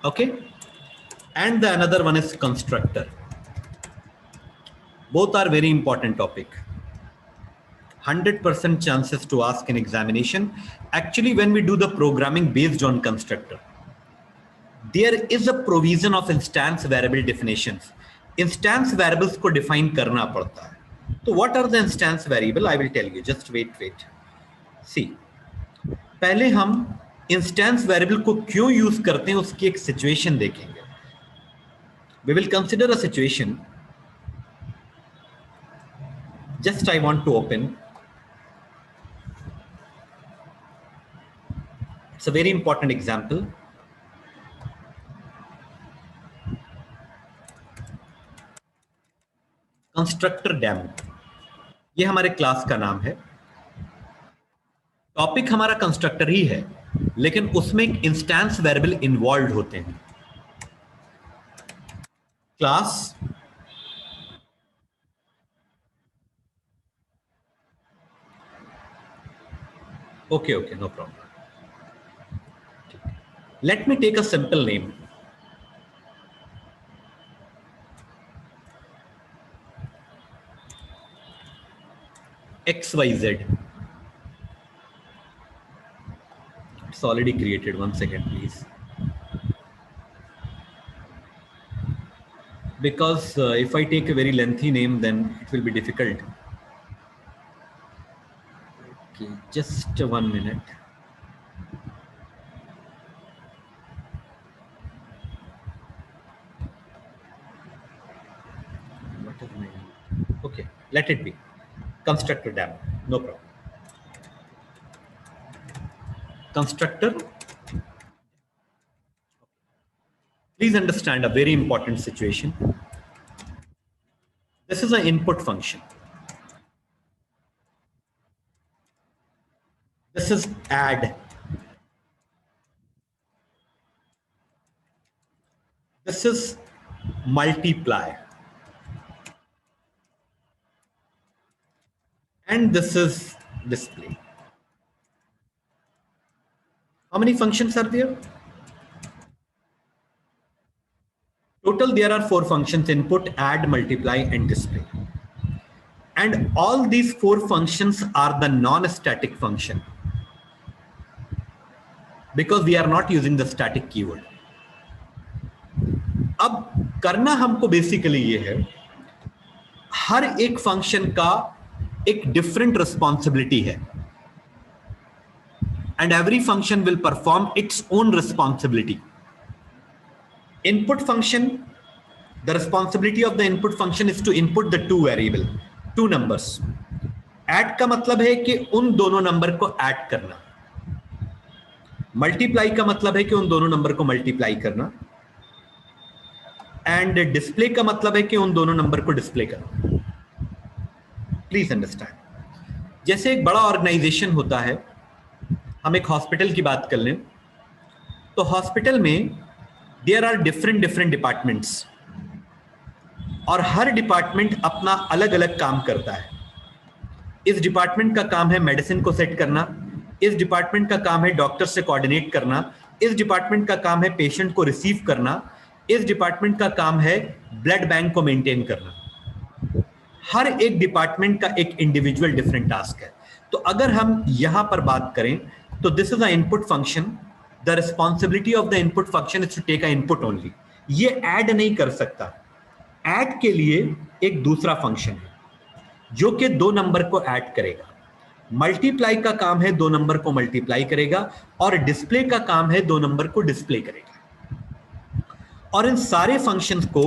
Okay, and the another one is constructor. Both are very important topic. 100% chances to ask in examination. Actually, when we do the programming based on constructor, there is a provision of instance variable definitions. Instance variables को define करना पड़ता है. So what are the instance variable? I will tell you. Just wait. See, पहले हम instance variable को क्यों use करते हैं उसकी एक situation देखेंगे. We will consider a situation. Just I want to open. It's a very important example. Constructor demo, ये हमारे क्लास का नाम है. टॉपिक हमारा कंस्ट्रक्टर ही है, लेकिन उसमें एक इंस्टेंस वेरिएबल इन्वॉल्व होते हैं. Class okay, no problem. Let me take a simple name. XYZ. It's already created. 1 second, please. Because if I take a very lengthy name, then it will be difficult. Okay, just 1 minute. What is my name? Okay, let it be. Constructor demo, no problem. Constructor. Please understand a very important situation. This is an input function. This is add. This is multiply. And this is display. How many functions are there? Total, there are 4 functions: input, add, multiply, and display. And all these 4 functions are the non-static function, because we are not using the static keyword. अब करना हमको basically ये है, हर एक function का एक different responsibility है, and every function will perform its own responsibility. Input function, the responsibility of the input function is to input the 2 variable, 2 numbers. Add का मतलब है कि उन दोनों नंबर को ऐड करना. मल्टीप्लाई का मतलब है कि उन दोनों नंबर को मल्टीप्लाई करना. एंड डिस्प्ले का मतलब है कि उन दोनों नंबर को डिस्प्ले करना. Please understand. जैसे एक बड़ा ऑर्गेनाइजेशन होता है, हम एक हॉस्पिटल की बात कर लें, तो हॉस्पिटल में देयर आर डिफरेंट डिपार्टमेंट्स, और हर डिपार्टमेंट अपना अलग अलग काम करता है. इस डिपार्टमेंट का काम है मेडिसिन को सेट करना, इस डिपार्टमेंट का काम है डॉक्टर से कोऑर्डिनेट करना, इस डिपार्टमेंट का काम है पेशेंट को रिसीव करना, इस डिपार्टमेंट का काम है ब्लड बैंक को मेंटेन करना. हर एक डिपार्टमेंट का एक इंडिविजुअल डिफरेंट टास्क है. तो अगर हम यहां पर बात करें तो this is a input function. The responsibility of the input function is to take a input only. ये ऐड नहीं कर सकता. ऐड के लिए एक दूसरा फंक्शन है जो कि 2 नंबर को ऐड करेगा. मल्टीप्लाई का काम है 2 नंबर को मल्टीप्लाई करेगा, और डिस्प्ले का काम है 2 नंबर को डिस्प्ले करेगा. और इन सारे फंक्शंस को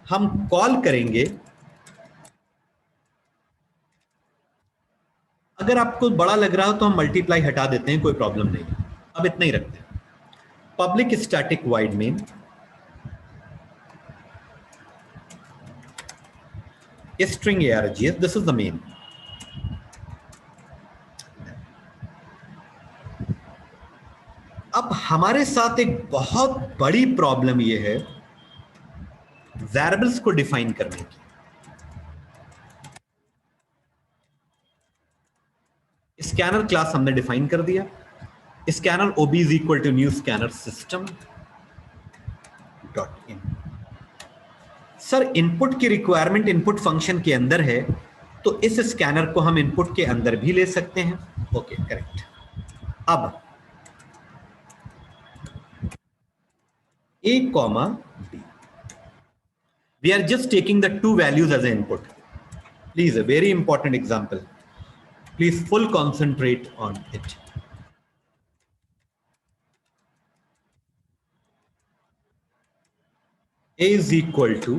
हम कॉल करेंगे. अगर आपको बड़ा लग रहा हो तो हम मल्टीप्लाई हटा देते हैं, कोई प्रॉब्लम नहीं. अब इतना ही रखते हैं. Public static wide main string args, this is the main. अब हमारे साथ एक बहुत बड़ी प्रॉब्लम ये है वेरिएबल्स को डिफाइन करने की. स्कैनर क्लास हमने डिफाइन कर दिया. Scanner ob is equal to new scanner system. Dot in. Sir input की रिक्वायरमेंट इनपुट फंक्शन के अंदर है, तो इस स्कैनर को हम इनपुट के अंदर भी ले सकते हैं। Okay correct. अब A comma B, we are just taking the two values as an input. Please, a very important example, please full concentrate on it. A is equal to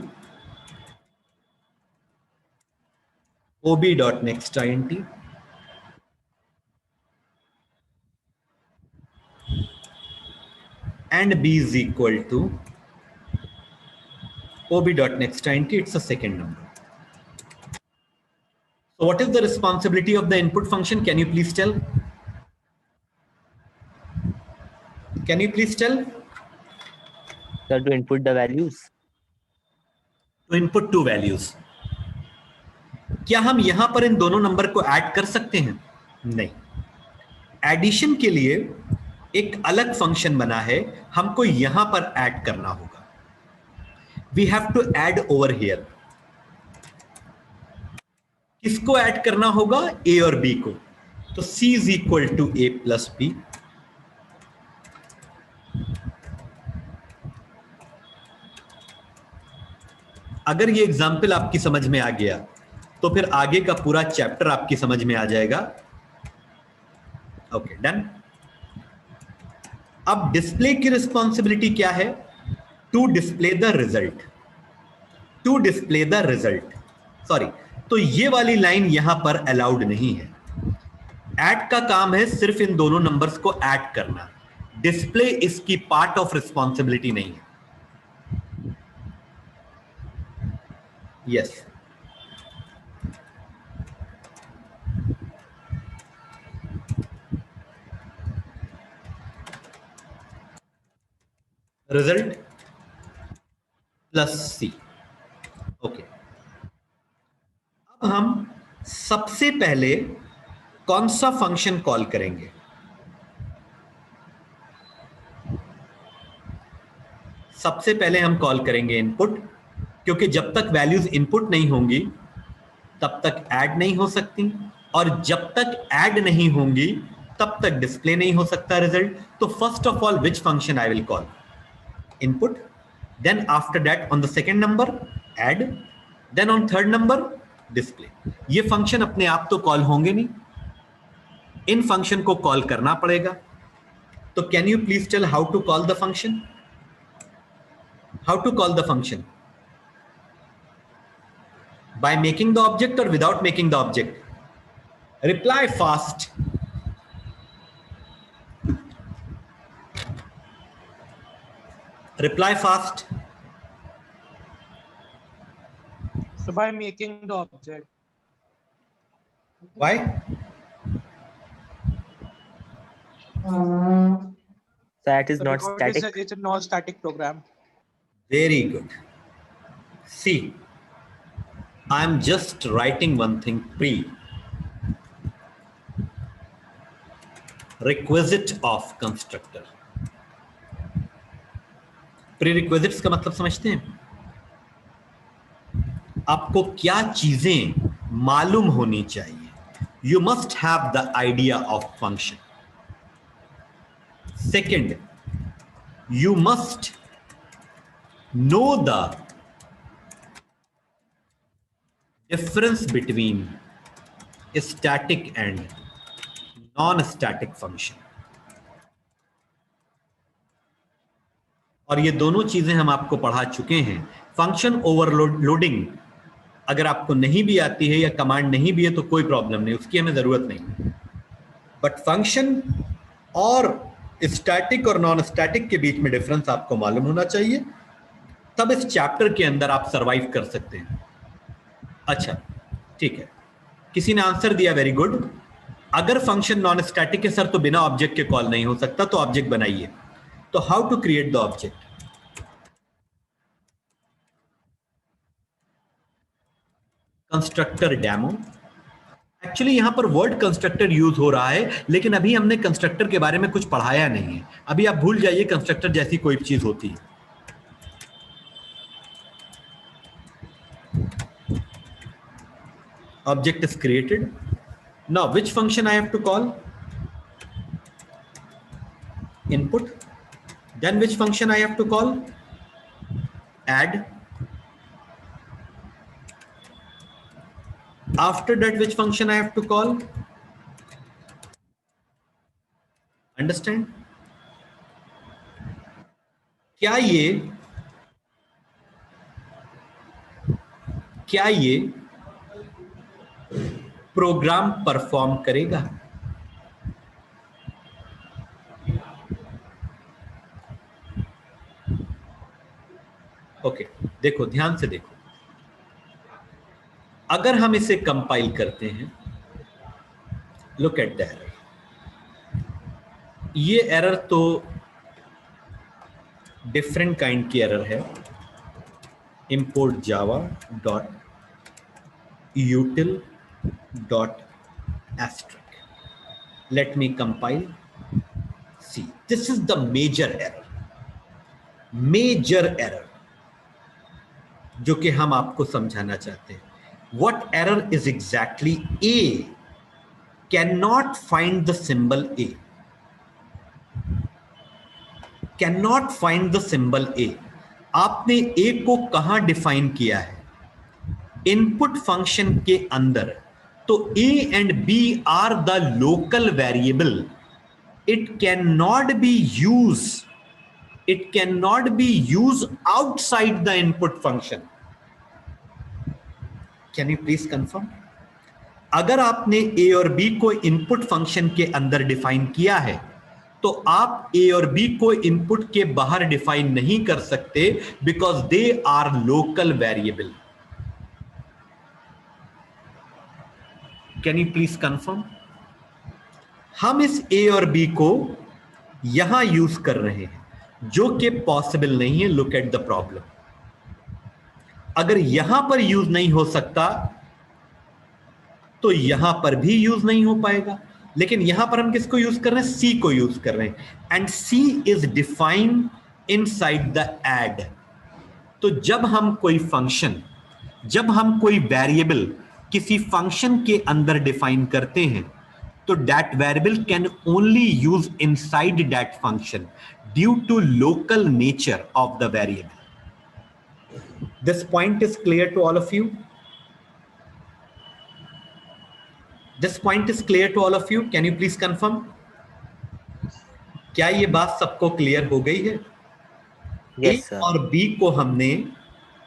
OB dot next int and B is equal to OB dot next int, it's a second number. So what is the responsibility of the input function? Can you please tell? Can you please tell? Sir, to input the values. To input two values. क्या हम यहां पर इन दोनों number को add कर सकते हैं? नहीं। एडिशन के लिए एक अलग फंक्शन बना है, हमको यहां पर ऐड करना होगा। We have to add over here. किसको ऐड करना होगा? ए और बी को। तो C is equal to A plus B। अगर ये एग्जाम्पल आपकी समझ में आ गया तो फिर आगे का पूरा चैप्टर आपकी समझ में आ जाएगा। Okay done. अब डिस्प्ले की रिस्पॉन्सिबिलिटी क्या है? To display the result. To display the result, sorry, तो ये वाली लाइन यहां पर अलाउड नहीं है। ऐड का काम है सिर्फ इन दोनों नंबर्स को ऐड करना। डिस्प्ले इसकी पार्ट ऑफ रिस्पॉन्सिबिलिटी नहीं है। Yes result plus C। Okay, अब हम सबसे पहले कौन सा फंक्शन कॉल करेंगे? सबसे पहले हम कॉल करेंगे इनपुट, क्योंकि जब तक वैल्यूज इनपुट नहीं होंगी तब तक ऐड नहीं हो सकती, और जब तक ऐड नहीं होंगी तब तक डिस्प्ले नहीं हो सकता रिजल्ट। तो first of all which function I will call? Input, then after that on the second number add, then on third number display। ये फंक्शन अपने आप तो कॉल होंगे नहीं, इन फंक्शन को कॉल करना पड़ेगा। तो can you please tell how to call the function? How to call the function? By making the object और without making the object? Reply fast. Reply fast. So by making the object. Why? That is So not because static. It's a non-static program. Very good. See, I'm just writing one thing prerequisite of constructor. प्रीरिक्विजिट्स का मतलब समझते हैं? आपको क्या चीजें मालूम होनी चाहिए? You must have the idea of function. Second, you must know the difference between static and non static function. और ये दोनों चीजें हम आपको पढ़ा चुके हैं। फंक्शन ओवरलोडिंग अगर आपको नहीं भी आती है या कमांड नहीं भी है तो कोई प्रॉब्लम नहीं, उसकी हमें जरूरत नहीं। बट फंक्शन और स्टैटिक और नॉन स्टैटिक के बीच में डिफरेंस आपको मालूम होना चाहिए, तब इस चैप्टर के अंदर आप सरवाइव कर सकते हैं। अच्छा ठीक है, किसी ने आंसर दिया, वेरी गुड। अगर फंक्शन नॉन स्टैटिक है सर तो बिना ऑब्जेक्ट के कॉल नहीं हो सकता, तो ऑब्जेक्ट बनाइए। तो how to create the object? Constructor demo. Actually यहां पर वर्ड कंस्ट्रक्टर यूज हो रहा है, लेकिन अभी हमने कंस्ट्रक्टर के बारे में कुछ पढ़ाया नहीं है। अभी आप भूल जाइए कंस्ट्रक्टर जैसी कोई चीज होती है। Object is created. Now, which function I have to call? Input. Then which function I have to call? Add. After that, which function I have to call? Understand? क्या ये प्रोग्राम परफॉर्म करेगा? Okay, देखो, ध्यान से देखो। अगर हम इसे कंपाइल करते हैं, लुक एट द एरर। ये एरर तो डिफरेंट काइंड की एरर है। import java.util.asterisk. Let me compile. See, this is the major error जो कि हम आपको समझाना चाहते हैं। What error is exactly? A cannot find the symbol A. Cannot find the symbol A. आपने A को कहां डिफाइन किया है? इनपुट फंक्शन के अंदर। तो A and B are the local variable. It cannot be used outside the input function. Can you please confirm? अगर आपने A और B को इनपुट फंक्शन के अंदर डिफाइन किया है, तो आप A और B को इनपुट के बाहर डिफाइन नहीं कर सकते, because they are local variable. Can you please confirm? हम इस A और B को यहां यूज कर रहे हैं, जो कि पॉसिबल नहीं है। Look at the problem. अगर यहां पर यूज नहीं हो सकता, तो यहां पर भी यूज नहीं हो पाएगा। लेकिन यहां पर हम किसको यूज कर रहे हैं? सी को यूज कर रहे हैं, and C is defined inside the add. तो जब हम कोई वेरिएबल किसी फंक्शन के अंदर डिफाइन करते हैं, तो that variable can only use inside that function due to local nature of the variable. This point is clear to all of you? This point is clear to all of you? Can you please confirm? क्या ये बात सबको clear हो गई है? Yes, sir. A और B को हमने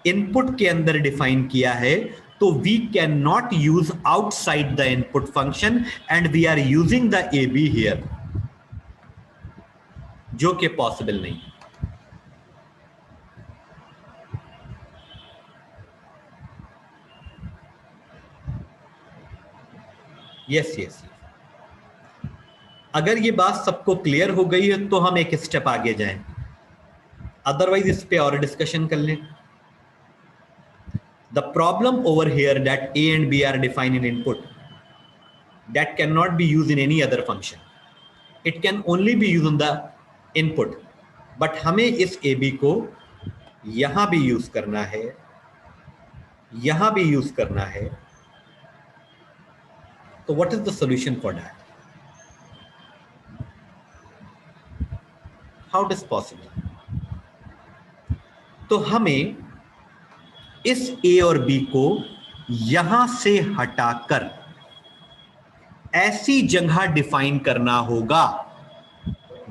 इनपुट के अंदर डिफाइन किया है, तो we cannot use outside the input function and we are using the AB here, जो कि पॉसिबल नहीं। यस। अगर ये बात सबको क्लियर हो गई है, तो हम एक स्टेप आगे जाएं, अदरवाइज इस पे और डिस्कशन कर लें। The problem over here that A and B are defined in input, that cannot be used in any other function. It can only be used on the input. But हमें इस AB को यहां भी use करना है, यहां भी use करना है। So what is the solution for that? How it is possible? तो हमें इस A और B को यहां से हटाकर ऐसी जगह डिफाइन करना होगा।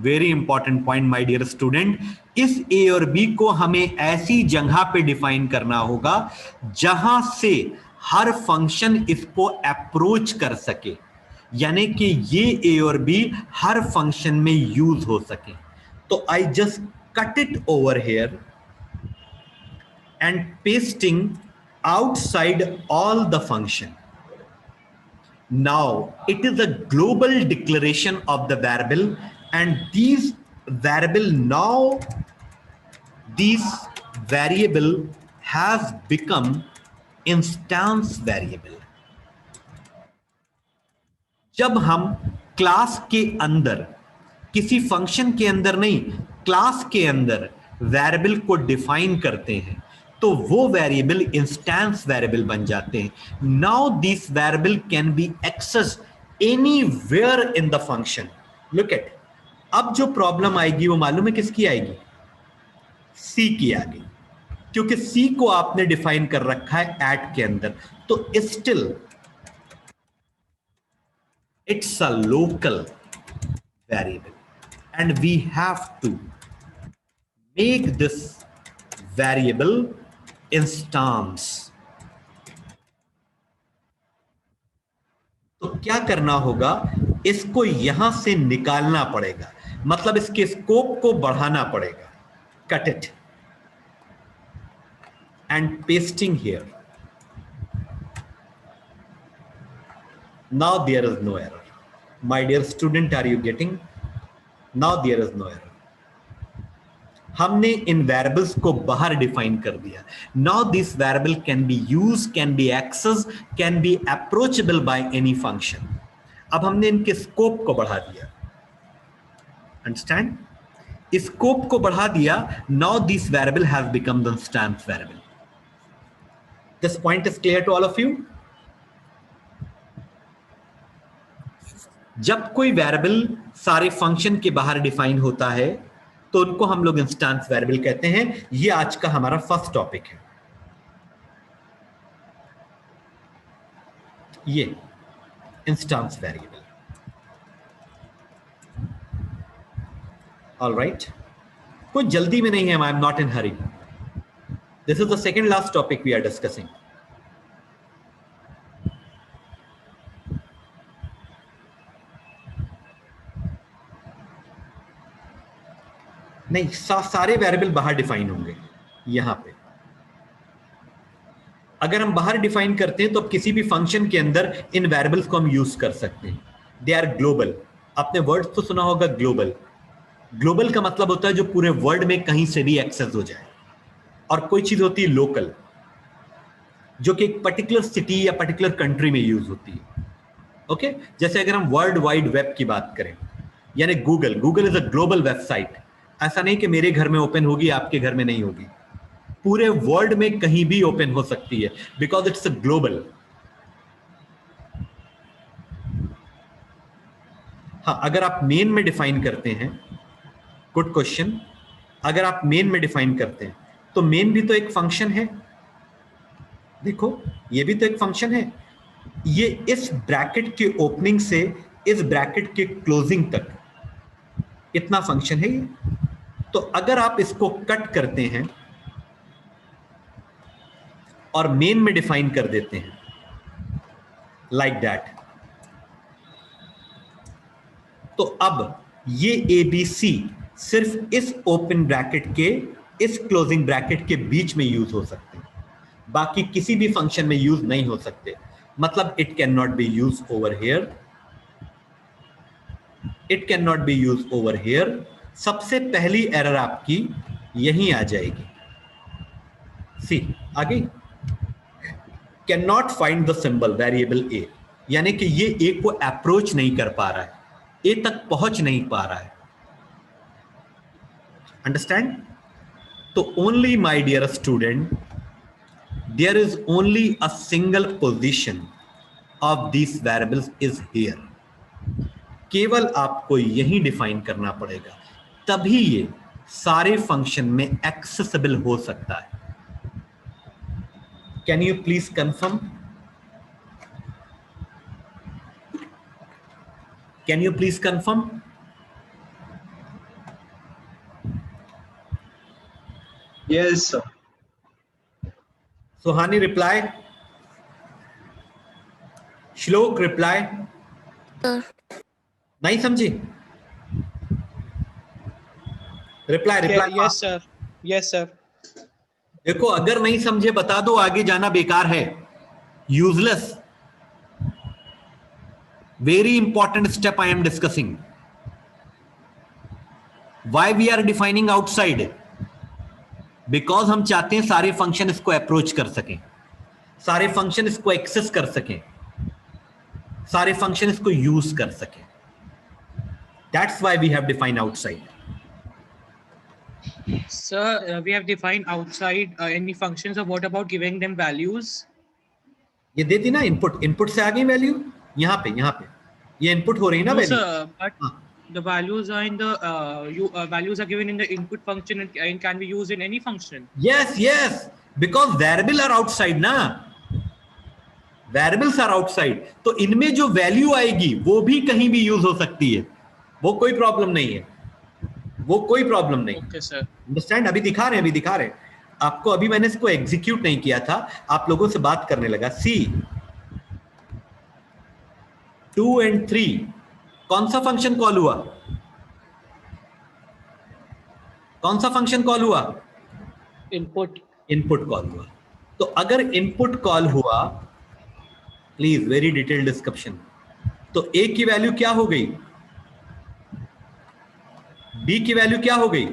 Very important point my dear student. इस A और B को हमें ऐसी जगह पे डिफाइन करना होगा जहां से हर फंक्शन इसको अप्रोच कर सके, यानी कि ये A और B हर फंक्शन में यूज हो सके। तो I just cut it over here and pasting outside all the function. Now it is a global declaration of the variable, and these variable has become instance variable. जब हम class के अंदर, किसी function के अंदर नहीं, क्लास के अंदर वेरिएबल को डिफाइन करते हैं, तो वो वेरिएबल इंस्टेंस वेरिएबल बन जाते हैं। Now this variable can be access anywhere in the function. Look at, अब जो प्रॉब्लम आएगी वो मालूम है किसकी आएगी? सी की आएगी, क्योंकि सी को आपने डिफाइन कर रखा है एट के अंदर। तो still it's a local variable and we have to make this variable instance। तो क्या करना होगा, इसको यहां से निकालना पड़ेगा, मतलब इसके स्कोप को बढ़ाना पड़ेगा। Cut it and pasting here. Now there is no error. My dear student, are you getting? Now there is no error. हमने इन वेरिएबल्स को बाहर डिफाइन कर दिया। Now this variable can be used, can be accessed, can be approachable by any function. अब हमने इनके scope को बढ़ा दिया। Understand? स्कोप को बढ़ा दिया। Now this variable has become the instance variable. This point is clear to all of you? जब कोई वेरिएबल सारे फंक्शन के बाहर डिफाइन होता है तो उनको हम लोग इंस्टेंस वेरिएबल कहते हैं। ये आज का हमारा फर्स्ट टॉपिक है, ये इंस्टेंस वेरिएबल। ऑलराइट, कोई जल्दी में नहीं है, I am not in hurry. This is the second last topic we are discussing. नहीं, सारे वेरिएबल बाहर डिफाइन होंगे। यहां पे अगर हम बाहर डिफाइन करते हैं तो किसी भी फंक्शन के अंदर इन वेरिएबल्स को हम यूज कर सकते हैं। They are global. आपने वर्ड तो सुना होगा ग्लोबल। ग्लोबल का मतलब होता है जो पूरे वर्ल्ड में कहीं से भी एक्सेस हो जाए। और कोई चीज होती है लोकल, जो कि एक पर्टिकुलर सिटी या पर्टिकुलर कंट्री में यूज होती है। ओके, जैसे अगर हम वर्ल्ड वाइड वेब की बात करें, यानी Google is a global website. ऐसा नहीं कि मेरे घर में ओपन होगी, आपके घर में नहीं होगी, पूरे वर्ल्ड में कहीं भी ओपन हो सकती है, बिकॉज इट्स अ ग्लोबल। हाँ, अगर आप मेन में डिफाइन करते हैं, गुड क्वेश्चन, अगर आप मेन में डिफाइन करते हैं तो मेन भी तो एक फंक्शन है। देखो, ये भी तो एक फंक्शन है। ये इस ब्रैकेट के ओपनिंग से इस ब्रैकेट के क्लोजिंग तक इतना फंक्शन है ये। तो अगर आप इसको कट करते हैं और मेन में डिफाइन कर देते हैं लाइक दैट, तो अब ये ABC सिर्फ इस ओपन ब्रैकेट के इस क्लोजिंग ब्रैकेट के बीच में यूज हो सकते हैं, बाकी किसी भी फंक्शन में यूज नहीं हो सकते। मतलब it can not be use over here, it can not be use over here. सबसे पहली एरर आपकी यहीं आ जाएगी। सी आ गई, can not find the symbol variable A, यानी कि ये ए को अप्रोच नहीं कर पा रहा है, ए तक पहुंच नहीं पा रहा है। अंडरस्टैंड? तो only my dear student, there is only a single position of this variables is here. केवल आपको यही डिफाइन करना पड़ेगा, तभी ये सारे फंक्शन में एक्सेसिबल हो सकता है। Can you please confirm? Can you please confirm? Yes, sir. Suhani reply, श्लोक रिप्लाई। नहीं समझी? Reply reply. Yes, sir. Yes, sir. देखो, अगर नहीं समझे बता दो, आगे जाना बेकार है, useless. Very important step I am discussing. Why we are defining outside? Because हम चाहते हैं सारे फंक्शन इसको अप्रोच कर सकें, सारे फंक्शन इसको एक्सेस कर सकें, सारे फंक्शन इसको यूज कर सकें। That's why we have defined outside. Sir, we have defined outside any functions. Of what about giving them values? ये देती ना इनपुट, इनपुट से आ गई वैल्यू, यहाँ पे ये इनपुट हो रही ना No, value. sir, but the values are in the values are given in the input function and can be used in any function. yes, because variable are outside ना, variables are outside, तो इनमें जो value आएगी वो भी कहीं भी use हो सकती है, वो कोई प्रॉब्लम नहीं है, वो कोई प्रॉब्लम नहीं। Okay, sir. अंडरस्टैंड? अभी दिखा रहे हैं आपको, अभी मैंने इसको एग्जीक्यूट नहीं किया था, आप लोगों से बात करने लगा। सी 2 and 3 कौन सा फंक्शन कॉल हुआ? कौन सा फंक्शन कॉल हुआ? Input. इनपुट कॉल हुआ। तो अगर इनपुट कॉल हुआ, प्लीज वेरी डिटेल्ड डिस्क्रिप्शन, तो ए की वैल्यू क्या हो गई, बी की वैल्यू क्या हो गई?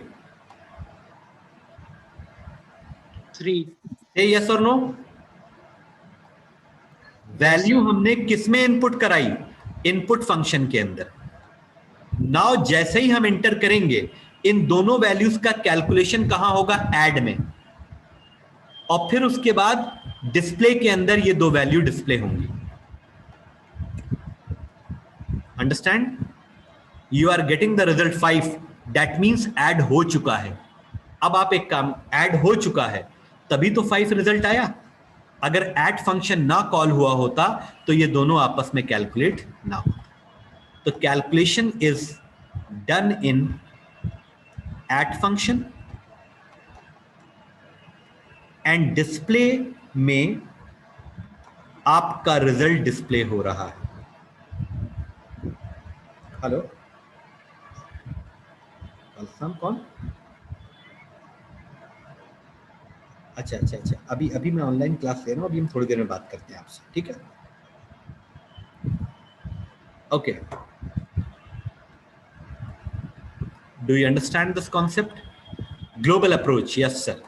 3. Say yes or no? Value हमने किसमें इनपुट कराई? इनपुट फंक्शन के अंदर। नाउ जैसे ही हम एंटर करेंगे, इन दोनों वैल्यूज का कैलकुलेशन कहां होगा? ऐड में, और फिर उसके बाद डिस्प्ले के अंदर ये दो वैल्यू डिस्प्ले होंगी। Understand? You are getting the result 5, that means add हो चुका है। अब आप एक काम, ऐड हो चुका है तभी तो 5 रिजल्ट आया। अगर ऐड फंक्शन ना कॉल हुआ होता तो ये दोनों आपस में कैलकुलेट ना होता। तो calculation is done in add function and display में आपका रिजल्ट डिस्प्ले हो रहा है। हेलो, कौन? अच्छा, अभी मैं ऑनलाइन क्लास ले रहा हूं, अभी हम थोड़ी देर में बात करते हैं आपसे, ठीक है? Okay, do you understand this concept? Global approach, yes sir.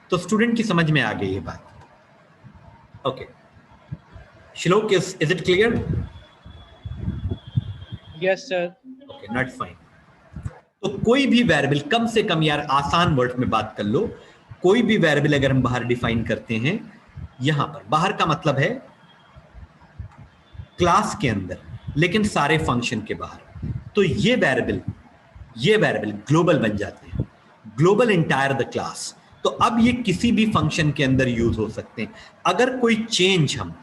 तो स्टूडेंट की समझ में आ गई ये बात। ओके, श्लोक, is it clear? Yes, sir. Okay, not fine. तो कोई भी वेरिएबल, कम से कम यार आसान वर्ड में बात कर लो, कोई भी वेरिएबल अगर हम बाहर डिफाइन करते हैं, यहां पर बाहर का मतलब है क्लास के अंदर, लेकिन सारे फंक्शन के बाहर, तो ये वेरिएबल ग्लोबल बन जाते हैं, ग्लोबल इंटायर द क्लास। तो अब ये किसी भी फंक्शन के अंदर यूज हो सकते हैं। अगर कोई चेंज हम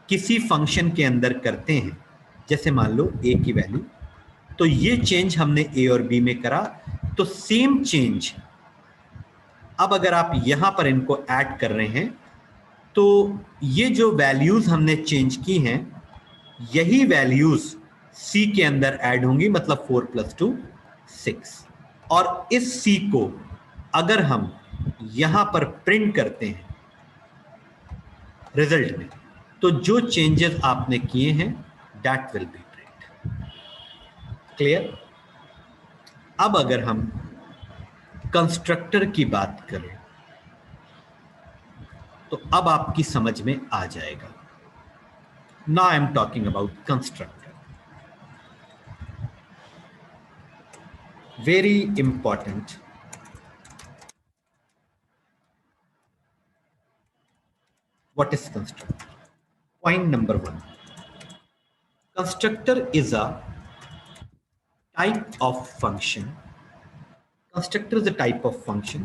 किसी फंक्शन के अंदर करते हैं, जैसे मान लो a की वैल्यू, तो ये चेंज हमने a और b में करा, तो सेम चेंज अब अगर आप यहां पर इनको ऐड कर रहे हैं, तो ये जो वैल्यूज हमने चेंज की हैं, यही वैल्यूज c के अंदर ऐड होंगी, मतलब 4 + 2 6। और इस c को अगर हम यहां पर प्रिंट करते हैं रिजल्ट में, तो जो चेंजेस आपने किए हैं that will be print. Clear? अब अगर हम कंस्ट्रक्टर की बात करें तो अब आपकी समझ में आ जाएगा। Now I am talking about constructor. Very important. What is constructor? Point number 1. Constructor is a type of function. Constructor is a type of function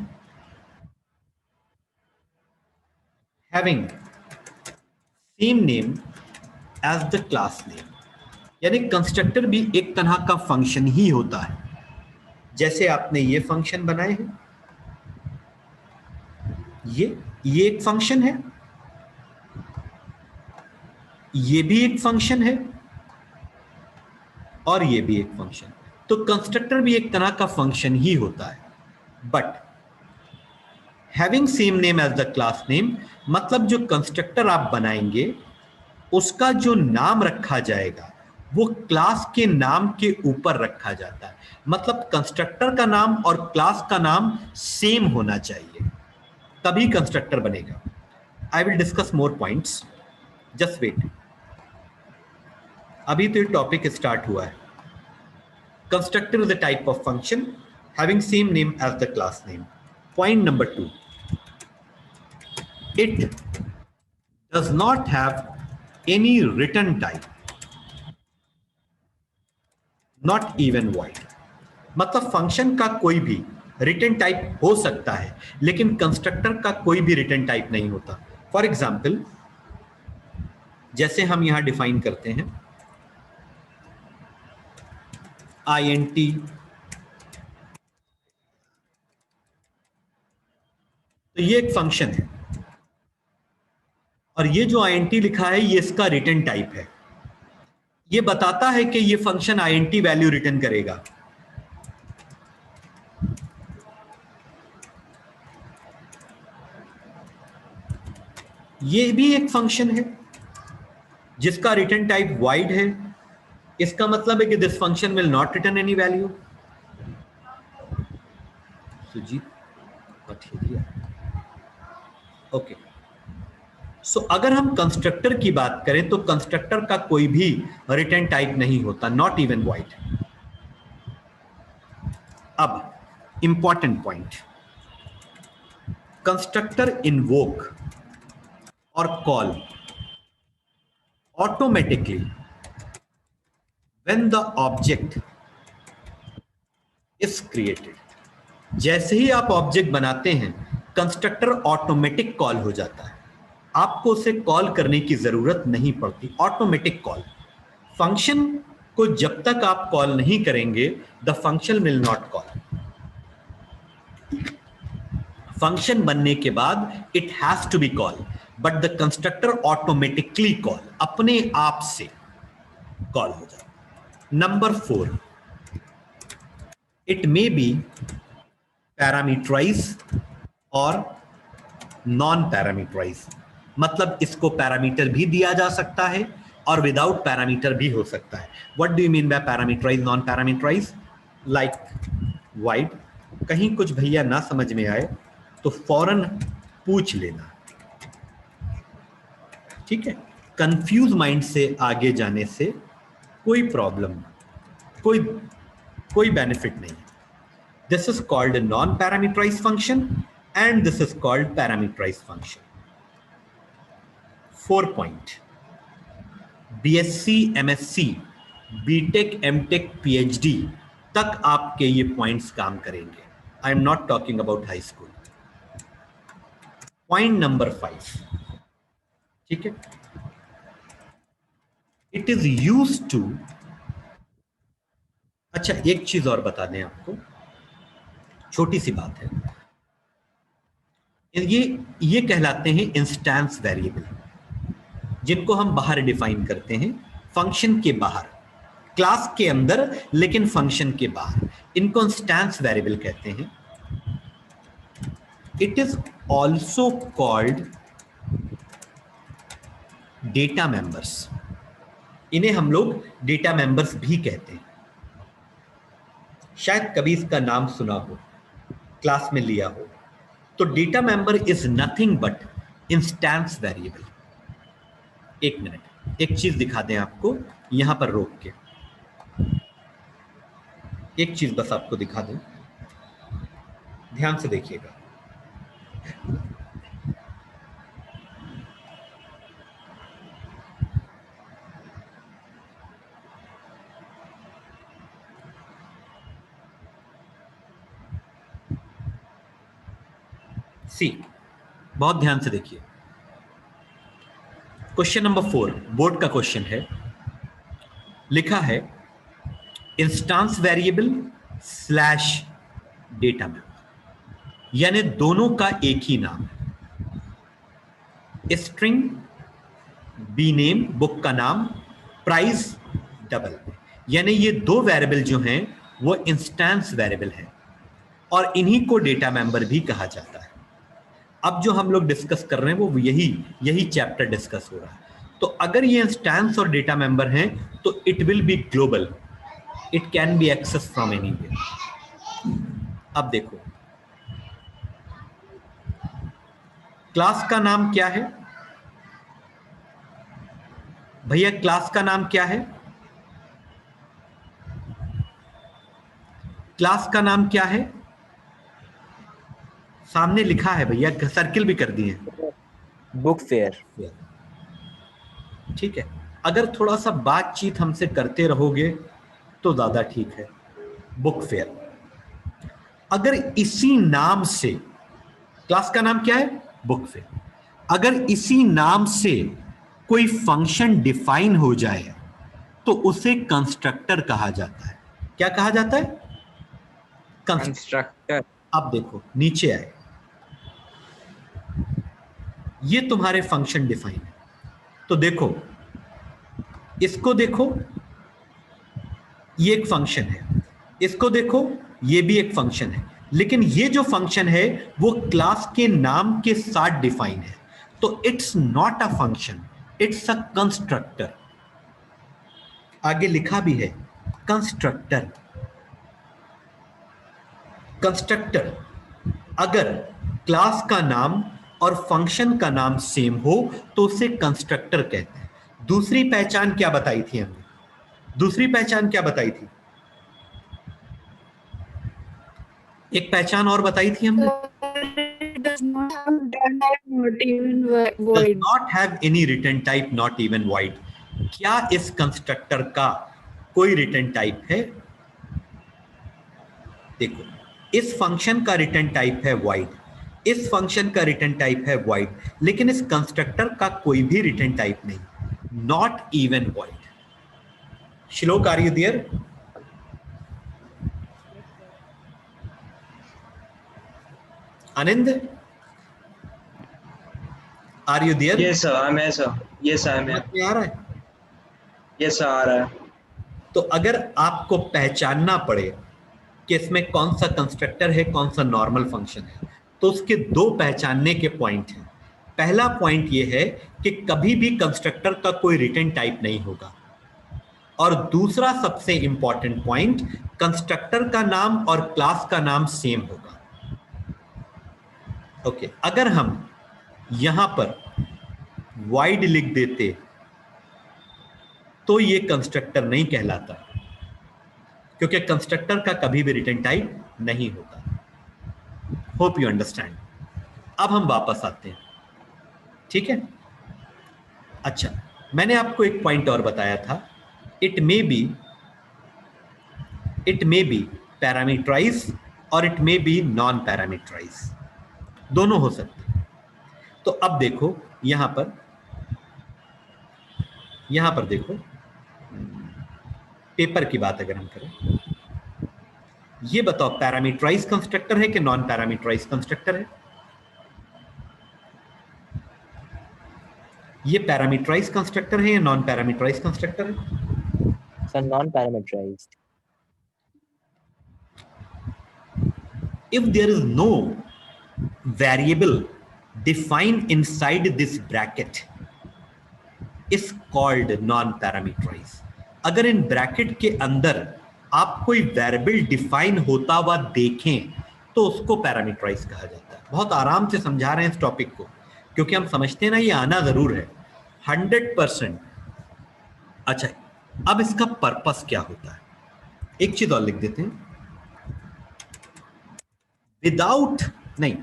having same name as the class name. यानी constructor भी एक तरह का function ही होता है। जैसे आपने ये फंक्शन बनाए हैं, ये एक फंक्शन है, ये भी एक फंक्शन है, और ये भी एक फंक्शन। तो कंस्ट्रक्टर भी एक तरह का फंक्शन ही होता है, but having same name as the class name, मतलब जो कंस्ट्रक्टर आप बनाएंगे उसका जो नाम रखा जाएगा वो क्लास के नाम के ऊपर रखा जाता है। मतलब कंस्ट्रक्टर का नाम और क्लास का नाम सेम होना चाहिए, तभी कंस्ट्रक्टर बनेगा। I will discuss more points, just wait. अभी तो ये टॉपिक स्टार्ट हुआ है। Constructor is a type of function having same name as the class name. Point number 2, it does not have any return type, not even void. मतलब function का कोई भी return type हो सकता है, लेकिन कंस्ट्रक्टर का कोई भी रिटर्न टाइप नहीं होता. फॉर एग्जाम्पल, जैसे हम यहां डिफाइन करते हैं INT, तो ये एक फंक्शन है और ये जो INT लिखा है ये इसका रिटर्न टाइप है. ये बताता है कि ये फंक्शन INT वैल्यू रिटर्न करेगा. ये भी एक फंक्शन है जिसका रिटर्न टाइप void है. इसका मतलब है कि this function will not return any value. Sujeet Patheriya. Okay, so अगर हम कंस्ट्रक्टर की बात करें तो कंस्ट्रक्टर का कोई भी रिटर्न टाइप नहीं होता, नॉट इवन void. अब इंपॉर्टेंट पॉइंट, कंस्ट्रक्टर इन्वोक और call automatically when the object is created. जैसे ही आप ऑब्जेक्ट बनाते हैं कंस्ट्रक्टर ऑटोमेटिक कॉल हो जाता है. आपको उसे कॉल करने की जरूरत नहीं पड़ती. Automatic call. फंक्शन को जब तक आप कॉल नहीं करेंगे the function will not call. Function बनने के बाद it has to be call, but the constructor automatically call, अपने आप से कॉल हो जाए. Number 4, it may be parameterize और नॉन पैरामीटराइज. मतलब इसको पैरामीटर भी दिया जा सकता है और विदाउट पैरामीटर भी हो सकता है. What do you mean by parameterize, non parameterize? Likewise. कहीं कुछ भैया ना समझ में आए तो फौरन पूछ लेना, ठीक है? कंफ्यूज माइंड से आगे जाने से कोई प्रॉब्लम, कोई बेनिफिट नहीं. This is called non parameterize function and this is called parameterize function. 4 point, BSc, MSc, BTech, MTech, PhD तक आपके ये पॉइंट्स काम करेंगे. आई am not talking about high school. Point number 5, ठीक है, इट इज यूज टू. अच्छा, एक चीज और बता दें आपको, छोटी सी बात है. ये कहलाते हैं इंस्टेंस वेरिएबल, जिनको हम बाहर डिफाइन करते हैं, फंक्शन के बाहर, क्लास के अंदर लेकिन फंक्शन के बाहर. इनको इंस्टेंस वेरिएबल कहते हैं. It is also called data members. इन्हें हम लोग डेटा मेंबर्स भी कहते हैं. शायद कभी इसका नाम सुना हो, क्लास में लिया हो. तो data member is nothing but instance variable. एक मिनट, एक चीज दिखा दें आपको यहां पर रोक के. एक चीज बस आपको दिखा दूं, ध्यान से देखिएगा. सी, बहुत ध्यान से देखिए. क्वेश्चन नंबर 4 बोर्ड का क्वेश्चन है. लिखा है instance variable slash data member, यानी दोनों का एक ही नाम है. स्ट्रिंग, बी नेम, बुक का नाम, प्राइस, डबल, यानी ये दो वेरिएबल जो हैं वो इंस्टेंस वेरिएबल हैं और इन्हीं को डेटा मेंबर भी कहा जाता है. अब जो हम लोग डिस्कस कर रहे हैं वो यही चैप्टर डिस्कस हो रहा है. तो अगर ये इंस्टेंस और डेटा मेंबर हैं तो it will be global, it can be access from anywhere. अब देखो, क्लास का नाम क्या है भैया? क्लास का नाम क्या है? क्लास का नाम क्या है? सामने लिखा है भैया, सर्किल भी कर दिए। Book fair. ठीक है, अगर थोड़ा सा बातचीत हमसे करते रहोगे तो ज्यादा ठीक है। Book fair. अगर इसी नाम से, क्लास का नाम क्या है? Book fair. अगर इसी नाम से कोई फंक्शन डिफाइन हो जाए तो उसे कंस्ट्रक्टर कहा जाता है। क्या कहा जाता है? कंस्ट्रक्टर। अब देखो नीचे आए, ये तुम्हारे फंक्शन डिफाइन है। तो देखो, इसको देखो, ये एक फंक्शन है, इसको देखो, ये भी एक फंक्शन है, लेकिन ये जो फंक्शन है वो क्लास के नाम के साथ डिफाइन है, तो it's not a function, it's a constructor. आगे लिखा भी है कंस्ट्रक्टर। कंस्ट्रक्टर अगर क्लास का नाम और फंक्शन का नाम सेम हो तो उसे कंस्ट्रक्टर कहते हैं। दूसरी पहचान क्या बताई थी हमने? दूसरी पहचान क्या बताई थी? एक पहचान और बताई थी हमने। Does not have written type, not even Does void. not have any written type, not even void. क्या इस कंस्ट्रक्टर का कोई रिटर्न टाइप है? देखो, इस फंक्शन का रिटर्न टाइप है void, इस फंक्शन का रिटर्न टाइप है void, लेकिन इस कंस्ट्रक्टर का कोई भी रिटर्न टाइप नहीं, not even void. Shlok, are you there? Anand, are you there? Yes, sir. I'm here, sir. Yes, I'm here. समझ में आ रहा है? Yes, sir. आ रहा है। तो अगर आपको पहचानना पड़े कि इसमें कौन सा कंस्ट्रक्टर है, कौन सा नॉर्मल फंक्शन है, तो उसके दो पहचानने के पॉइंट हैं। पहला पॉइंट ये है कि कभी भी कंस्ट्रक्टर का कोई रिटर्न टाइप नहीं होगा, और दूसरा सबसे इंपॉर्टेंट पॉइंट, कंस्ट्रक्टर का नाम और क्लास का नाम सेम होगा। ओके, अगर हम यहां पर void लिख देते तो ये कंस्ट्रक्टर नहीं कहलाता, क्योंकि कंस्ट्रक्टर का कभी भी रिटर्न टाइप नहीं होता। Hope you understand. अब हम वापस आते हैं, ठीक है? अच्छा, मैंने आपको एक पॉइंट और बताया था, इट मे बी पैरामीटराइज और it may be non parameterize, दोनों हो सकते हैं। तो अब देखो यहां पर देखो, पेपर की बात अगर हम करें, ये बताओ पैरामीटराइज कंस्ट्रक्टर है कि नॉन पैरामीटराइज कंस्ट्रक्टर है? ये पैरामीटराइज कंस्ट्रक्टर है या नॉन पैरामीटराइज कंस्ट्रक्टर है? So non-parameterized. If there is no variable defined inside this bracket is called non-parameterized. अगर इन ब्रैकेट के अंदर आप कोई वेरिएबल डिफाइन होता हुआ देखें तो उसको पैरामीटराइज कहा जाता है। बहुत आराम से समझा रहे हैं इस टॉपिक को, क्योंकि हम समझते हैं ना ये आना जरूर है 100%। अच्छा, अब इसका पर्पस क्या होता है? एक चीज और लिख देते हैं, विदाउट नहीं,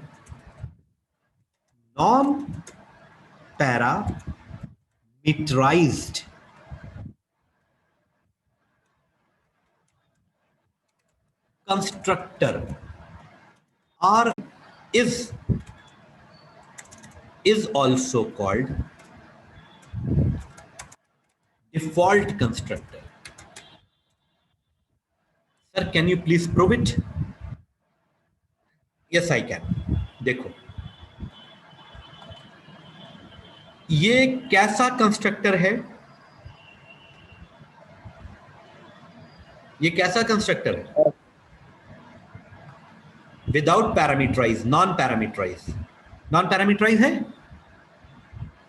non parameterized constructor or is also called default constructor. Sir, can you please prove it? Yes, I can. देखो, ये कैसा कंस्ट्रक्टर है? ये कैसा कंस्ट्रक्टर है? Without parameterize, non parameterize. Non parameterize है?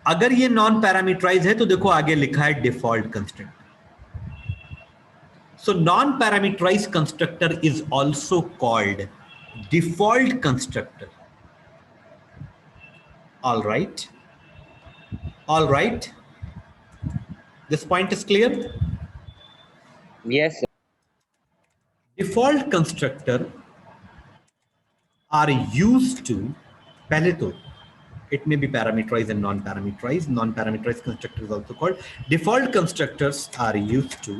अगर ये नॉन पैरामीटराइज है तो देखो आगे लिखा है default constructor. So non parameterize constructor is also called default constructor. All right, all right, this point is clear? Yes, sir. Default constructor are used to, पहले तो it may be parameterized and non-parameterized. Non-parameterized constructor is also called. Default constructors are used to,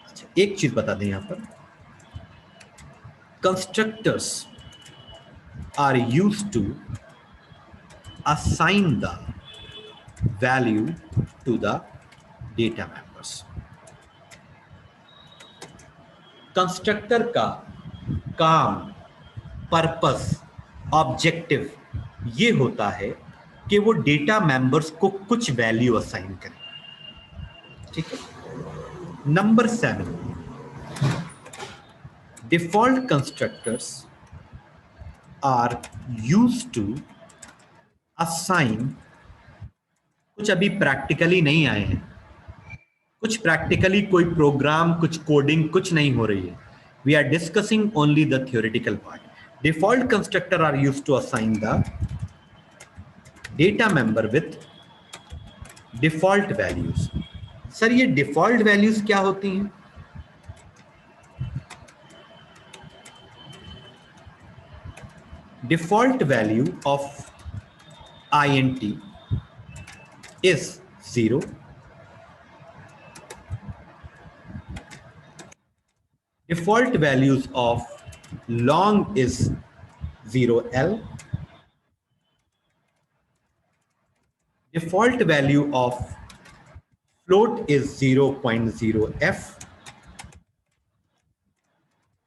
अच्छा एक चीज बता दें यहां पर, constructors are used to assign the value to the data members. Constructor का काम, पर्पस, ऑब्जेक्टिव ये होता है कि वो डेटा मेंबर्स को कुछ वैल्यू असाइन करें, ठीक है। Number 7, default constructors are used to assign, कुछ अभी प्रैक्टिकली नहीं आए हैं, कुछ प्रैक्टिकली कोई प्रोग्राम, कुछ कोडिंग कुछ नहीं हो रही है, we are discussing only the theoretical part. Default constructor are used to assign the data member with default values. Sir ये default values क्या होती हैं? Default value of int is 0. Default values of long is 0L. Default value of float is 0.0F.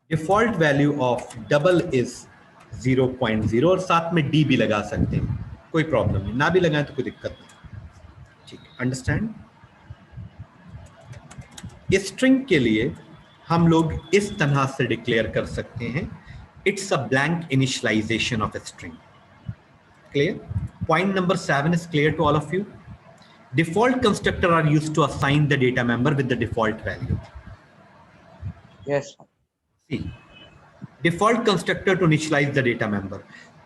Default value of double is 0.0 और साथ में D भी लगा सकते हैं, कोई प्रॉब्लम नहीं, ना भी लगाएं तो कोई दिक्कत नहीं, ठीक है। अंडरस्टैंड? स्ट्रिंग के लिए हम लोग इस तरह से डिक्लेयर कर सकते हैं, it's a blank initialization of a string. Clear? Point number 7 is clear to all of you. Default constructor are used to assign the data member with the default value. Yes. See, default constructor to initialize the data member.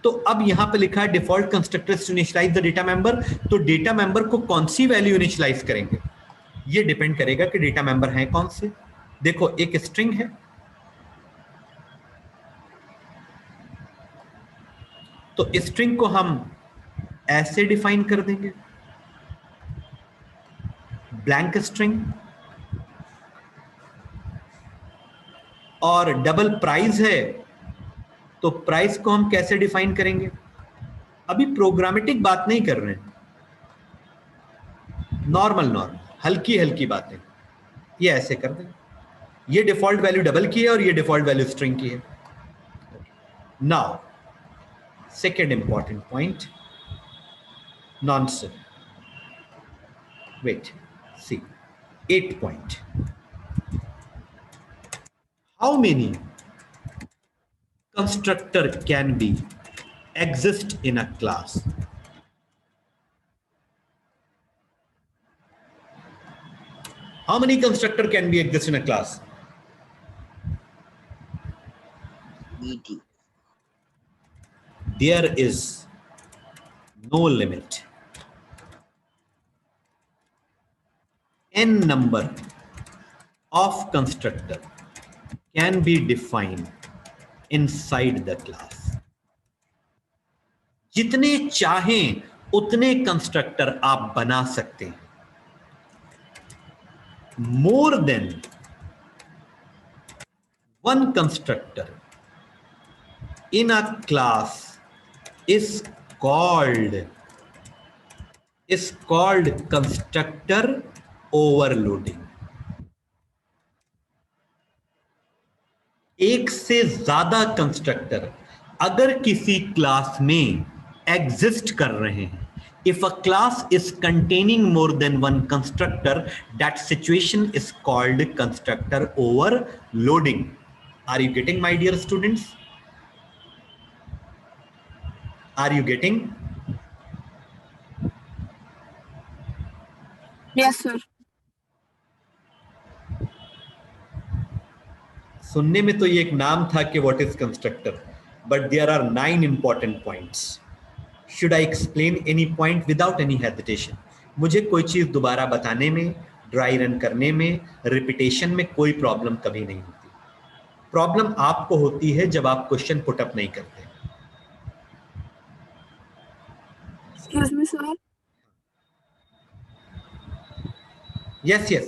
तो अब यहां पे लिखा है default constructors to initialize the data member, तो data member को कौन सी value initialise करेंगे, ये डिपेंड करेगा कि डेटा मेंबर हैं कौन से। देखो एक स्ट्रिंग है, तो स्ट्रिंग को हम ऐसे डिफाइन कर देंगे, ब्लैंक स्ट्रिंग, और डबल प्राइस है तो प्राइस को हम कैसे डिफाइन करेंगे, अभी प्रोग्रामेटिक बात नहीं कर रहे हैं, नॉर्मल हल्की हल्की बातें, ये ऐसे कर दें, ये डिफॉल्ट वैल्यू डबल की है और ये डिफॉल्ट वैल्यू स्ट्रिंग की है। Now second important point, nonsense, wait, see 8 point. How many constructor can be exist in a class? How many constructor can be exist in a class? ET. There is no limit. N number of constructor can be defined inside the class. जितने चाहें उतने constructor आप बना सकते हैं. More than one constructor in a class is called constructor overloading. एक से ज्यादा कंस्ट्रक्टर अगर किसी क्लास में एग्जिस्ट कर रहे हैं, if a class is containing more than one constructor, that situation is called constructor overloading. Are you getting, my dear students? Are you getting? Yes, sir. सुनने में तो ये एक नाम था कि what is constructor, but there are 9 important points. Should I explain any point without any hesitation? मुझे कोई चीज दोबारा बताने में ड्राई रन करने में, रिपीटेशन में कोई प्रॉब्लम कभी नहीं होती। प्रॉब्लम आपको होती है जब आप क्वेश्चन पुटअप नहीं करते। Excuse me, sir. Yes, yes.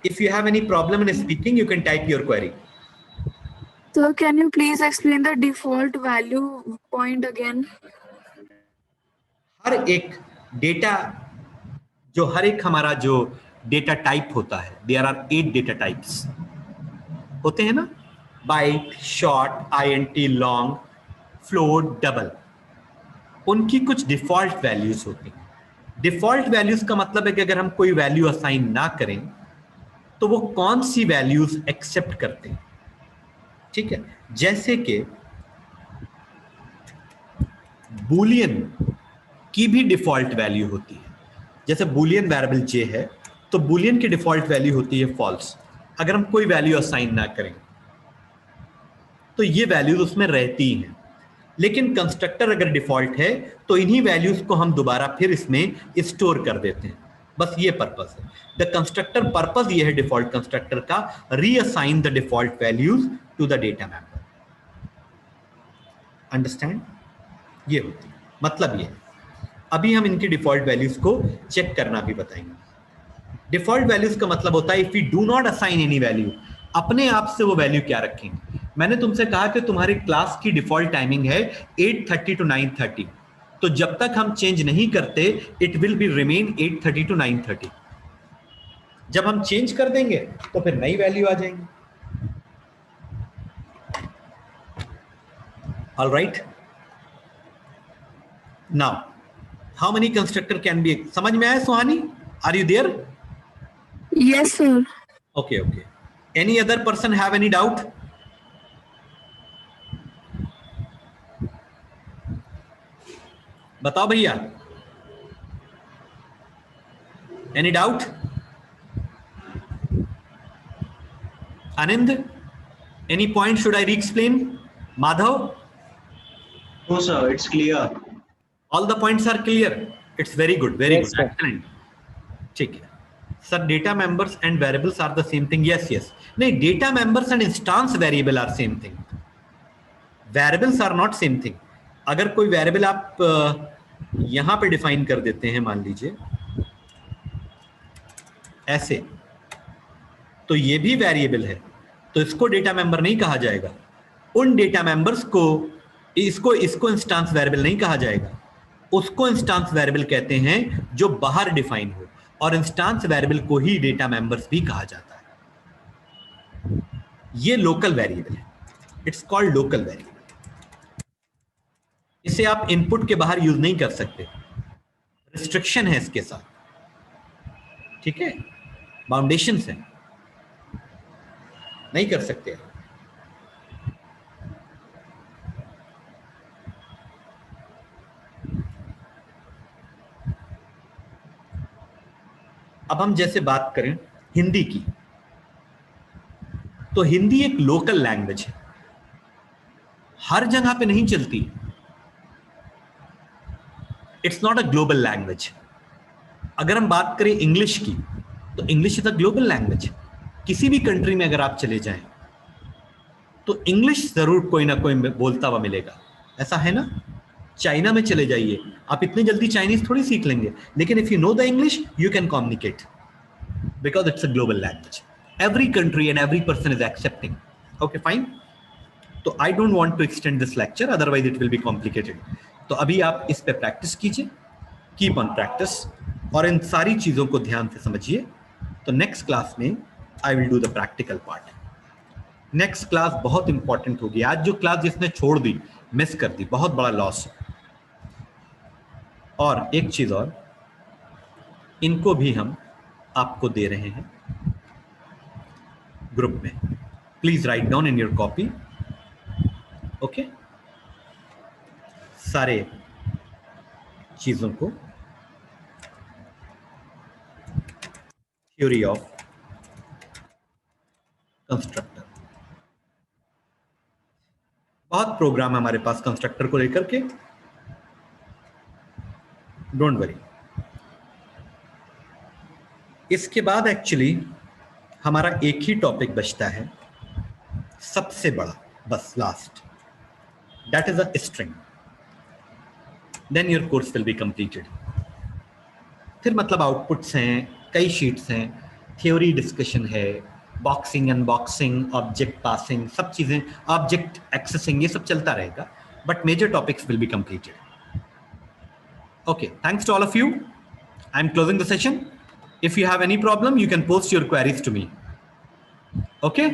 If you have any problem in speaking, you can type your query. So can you please explain the default value point again? हर एक डेटा हर एक हमारा जो डेटा टाइप होता है, there are 8 data types होते हैं ना, byte, short, INT, long, float, double. उनकी कुछ डिफॉल्ट वैल्यूज होती हैं। डिफॉल्ट वैल्यूज का मतलब है कि अगर हम कोई वैल्यू असाइन ना करें तो वो कौन सी वैल्यूज एक्सेप्ट करते हैं। ठीक है, जैसे कि बूलियन की भी डिफॉल्ट वैल्यू होती है। जैसे बूलियन वेरिएबल जे है तो बूलियन की डिफॉल्ट वैल्यू होती है फॉल्स। अगर हम कोई वैल्यू असाइन ना करें तो ये वैल्यूज उसमें रहती हैं। लेकिन कंस्ट्रक्टर अगर डिफॉल्ट है तो इन्हीं वैल्यूज को हम दोबारा फिर इसमें स्टोर कर देते हैं। बस ये पर्पस है। द कंस्ट्रक्टर पर्पस ये है डिफॉल्ट कंस्ट्रक्टर का, reassign the default values to the data member. Understand? ये होती है, मतलब ये। अभी हम इनकी डिफॉल्ट वैल्यूज को चेक करना भी बताएंगे। डिफॉल्ट वैल्यूज का मतलब होता है if you do not assign any value, अपने आप से वो वैल्यू क्या रखेंगे। मैंने तुमसे कहा कि तुम्हारी क्लास की डिफॉल्ट टाइमिंग है 8:30 to 9:30, तो जब तक हम चेंज नहीं करते it will be remain 8:30 to 9:30। जब हम चेंज कर देंगे तो फिर नई वैल्यू आ जाएंगी। Alright, now how many constructor can be, समझ में आया Suhani? Are you there? Yes, sir. Okay, okay. Any other person have any doubt? बताओ भैया, any doubt? Anand, any point should I re-explain? Madhav, No, sir, it's clear. all the points are clear. It's very good, very Yes, good, sir. excellent. ठीक है sir, data members and variables are the same thing. Yes yes, नहीं, data members and instance variable are same thing, variables are not same thing. अगर कोई variable आप यहां पे define कर देते हैं, मान लीजिए ऐसे, तो ये भी वेरिएबल है, तो इसको डेटा मेंबर नहीं कहा जाएगा। उन डेटा मेंबर्स को इसको इंस्टांस वेरिएबल नहीं कहा जाएगा, उसको इंस्टांस वेरिएबल कहते हैं जो बाहर डिफाइन हो, और इंस्टांस वेरिएबल को ही डेटा मेंबर्स भी कहा जाता है। ये लोकल वेरिएबल है, इट्स कॉल्ड लोकल वेरिएबल। इसे आप इनपुट के बाहर यूज नहीं कर सकते, रिस्ट्रिक्शन है इसके साथ, ठीक है, बाउंडेशंस हैं, नहीं कर सकते। अब हम जैसे बात करें हिंदी की, तो हिंदी एक लोकल लैंग्वेज है, हर जगह पे नहीं चलती। It's not a global language. अगर हम बात करें इंग्लिश की, तो English is a global language. किसी भी कंट्री में अगर आप चले जाएं तो इंग्लिश जरूर कोई ना कोई बोलता हुआ मिलेगा, ऐसा है ना। चाइना में चले जाइए, आप इतनी जल्दी चाइनीज थोड़ी सीख लेंगे, लेकिन if you know the English you can communicate because it's a global language. Every country and every person is accepting. Okay fine, तो I don't want to extend this lecture, otherwise it will be complicated. तो अभी आप इस पे practice कीजिए, keep on practice, और इन सारी चीजों को ध्यान से समझिए। तो नेक्स्ट क्लास में I will do the practical part. Next class बहुत इंपॉर्टेंट होगी। आज जो क्लास जिसने छोड़ दी, मिस कर दी, बहुत बड़ा लॉस। और एक चीज और, इनको भी हम आपको दे रहे हैं ग्रुप में, please write down in your copy. Okay, सारे चीजों को, थ्योरी ऑफ कंस्ट्रक्टर, बहुत प्रोग्राम है हमारे पास कंस्ट्रक्टर को लेकर के, डोंट वरी। इसके बाद एक्चुअली हमारा एक ही टॉपिक बचता है, सबसे बड़ा, बस last, that is a string. Then your course will be completed. फिर मतलब आउटपुट्स हैं, कई शीट्स हैं, थ्योरी डिस्कशन है, बॉक्सिंग, अनबॉक्सिंग, ऑब्जेक्ट पासिंग, सब चीजें, ऑब्जेक्ट एक्सेसिंग, ये सब चलता रहेगा, but major topics will be completed. Okay, thanks to all of you. I'm closing the session. If you have any problem, you can post your queries to me. Okay?